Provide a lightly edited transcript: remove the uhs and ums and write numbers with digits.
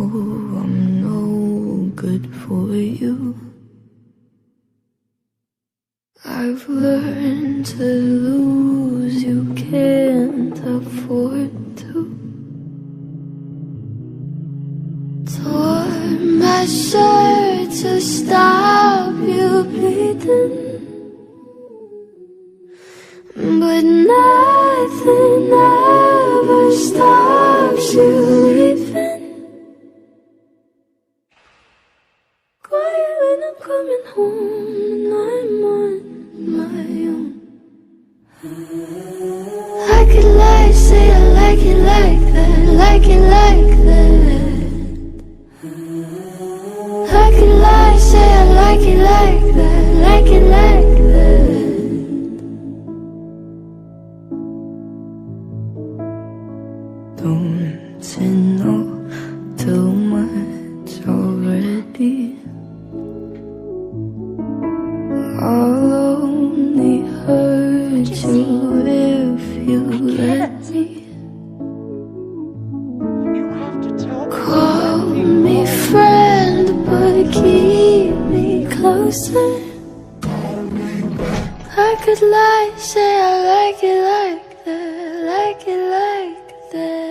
I'm no good for you. I've learned to lose, you can't afford to. Tore my shirt to stop you bleeding, but nothing ever stops you leaving. Quiet when I'm coming home and I'm on my own. I could lie, say I like it like that, like it like that. I could lie, say I like it like that, like it like that. Don't say no too much already. I'll only hurt you if you let me. Call me friend, but keep me closer. I could lie, say I like it like that, like it like that.